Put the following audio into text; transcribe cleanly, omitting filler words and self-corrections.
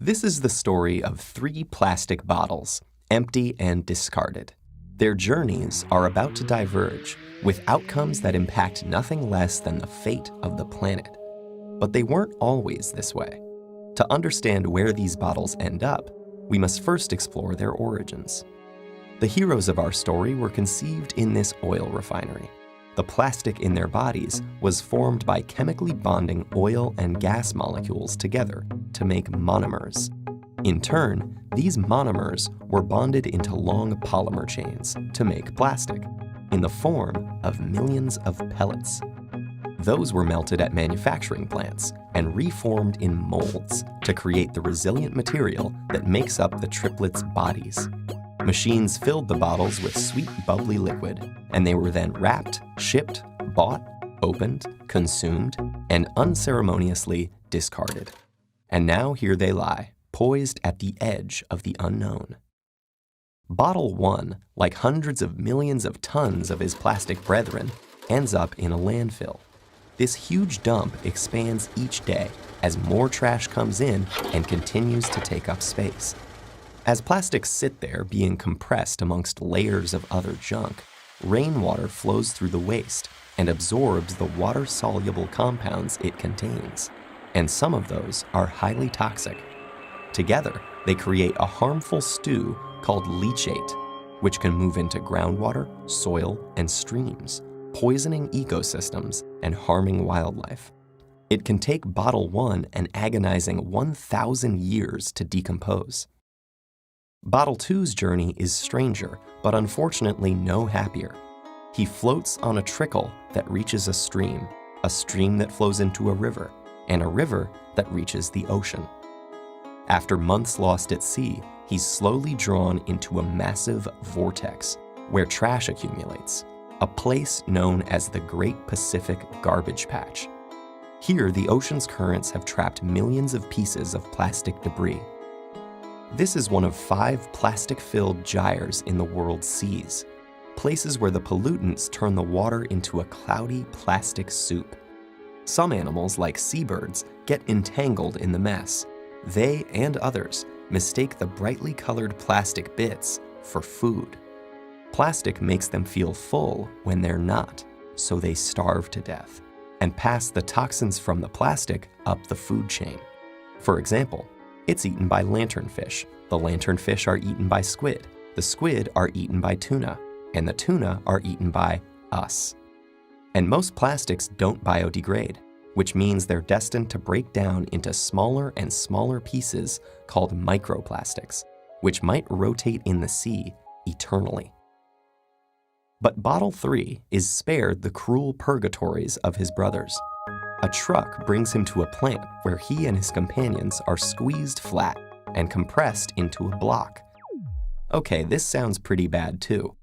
This is the story of 3 plastic bottles, empty and discarded. Their journeys are about to diverge, with outcomes that impact nothing less than the fate of the planet. But they weren't always this way. To understand where these bottles end up, we must first explore their origins. The heroes of our story were conceived in this oil refinery. The plastic in their bodies was formed by chemically bonding oil and gas molecules together to make monomers. In turn, these monomers were bonded into long polymer chains to make plastic, in the form of millions of pellets. Those were melted at manufacturing plants and reformed in molds to create the resilient material that makes up the triplets' bodies. Machines filled the bottles with sweet, bubbly liquid, and they were then wrapped, shipped, bought, opened, consumed, and unceremoniously discarded. And now here they lie, poised at the edge of the unknown. Bottle 1, like hundreds of millions of tons of his plastic brethren, ends up in a landfill. This huge dump expands each day as more trash comes in and continues to take up space. As plastics sit there being compressed amongst layers of other junk, rainwater flows through the waste and absorbs the water-soluble compounds it contains. And some of those are highly toxic. Together, they create a harmful stew called leachate, which can move into groundwater, soil, and streams, poisoning ecosystems and harming wildlife. It can take bottle 1 an agonizing 1,000 years to decompose. Bottle 2's journey is stranger, but unfortunately no happier. He floats on a trickle that reaches a stream that flows into a river, and a river that reaches the ocean. After months lost at sea, he's slowly drawn into a massive vortex where trash accumulates, a place known as the Great Pacific Garbage Patch. Here, the ocean's currents have trapped millions of pieces of plastic debris. This is one of 5 plastic-filled gyres in the world's seas, places where the pollutants turn the water into a cloudy plastic soup. Some animals, like seabirds, get entangled in the mess. They and others mistake the brightly colored plastic bits for food. Plastic makes them feel full when they're not, so they starve to death and pass the toxins from the plastic up the food chain. For example, it's eaten by lanternfish. The lanternfish are eaten by squid. The squid are eaten by tuna. And the tuna are eaten by us. And most plastics don't biodegrade, which means they're destined to break down into smaller and smaller pieces called microplastics, which might rotate in the sea eternally. But Bottle 3 is spared the cruel purgatories of his brothers. A truck brings him to a plant where he and his companions are squeezed flat and compressed into a block. Okay, this sounds pretty bad too.